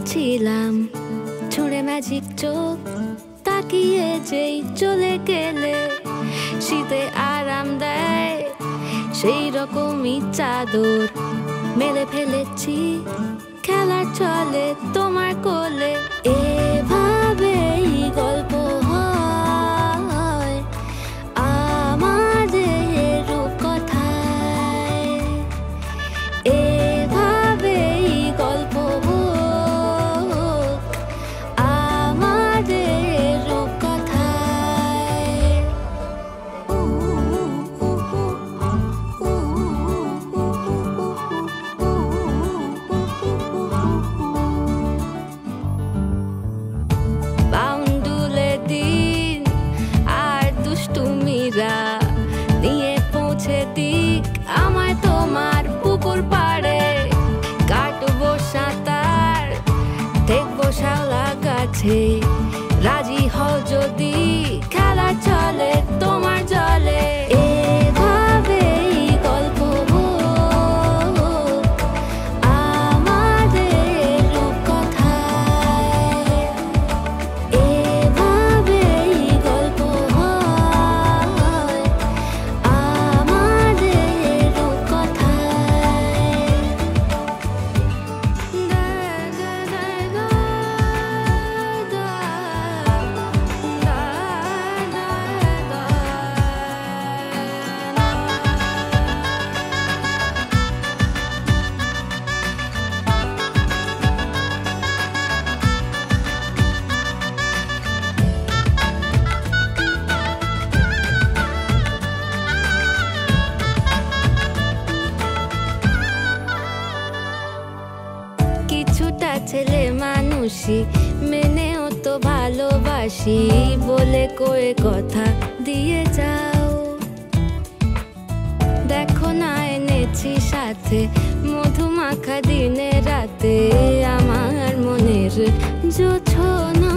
ছিলাম ছুঁড়ে ম্যাজিক চোখ তাকিয়ে যেই চলে গেলে শীতে আরাম দেয় সেই রকমই চাদর মেলে ফেলেছি খেলার চলে তোমার কোলে এভাবেই গল্প হয় আমাদের রূপকথায় এভাবেই গল্প হোক আমাদের রূপকথায় বাউন্ডুলে দিন আর দুষ্টুমিরা নিয়ে পৌঁছে দিক আমায় তোমার পুকুর পাড়ে কাটবো সাঁতার দেখবো শাওলা গাছে রাজি হও যদি খেলা চলে তোমার জলে এভাবেই গল্প হোক আমাদের রূপকথায় এভাবেই গল্প হয় আমাদের রূপকথায় কিছুটা ছেলে মানুষই মেনেও তো ভালোবাসি বলে কয়ে কথা দিয়ে যাও দেখো না এনেছি সাথে মধুমাখা দিনে রাতে আমার মনের জোছনা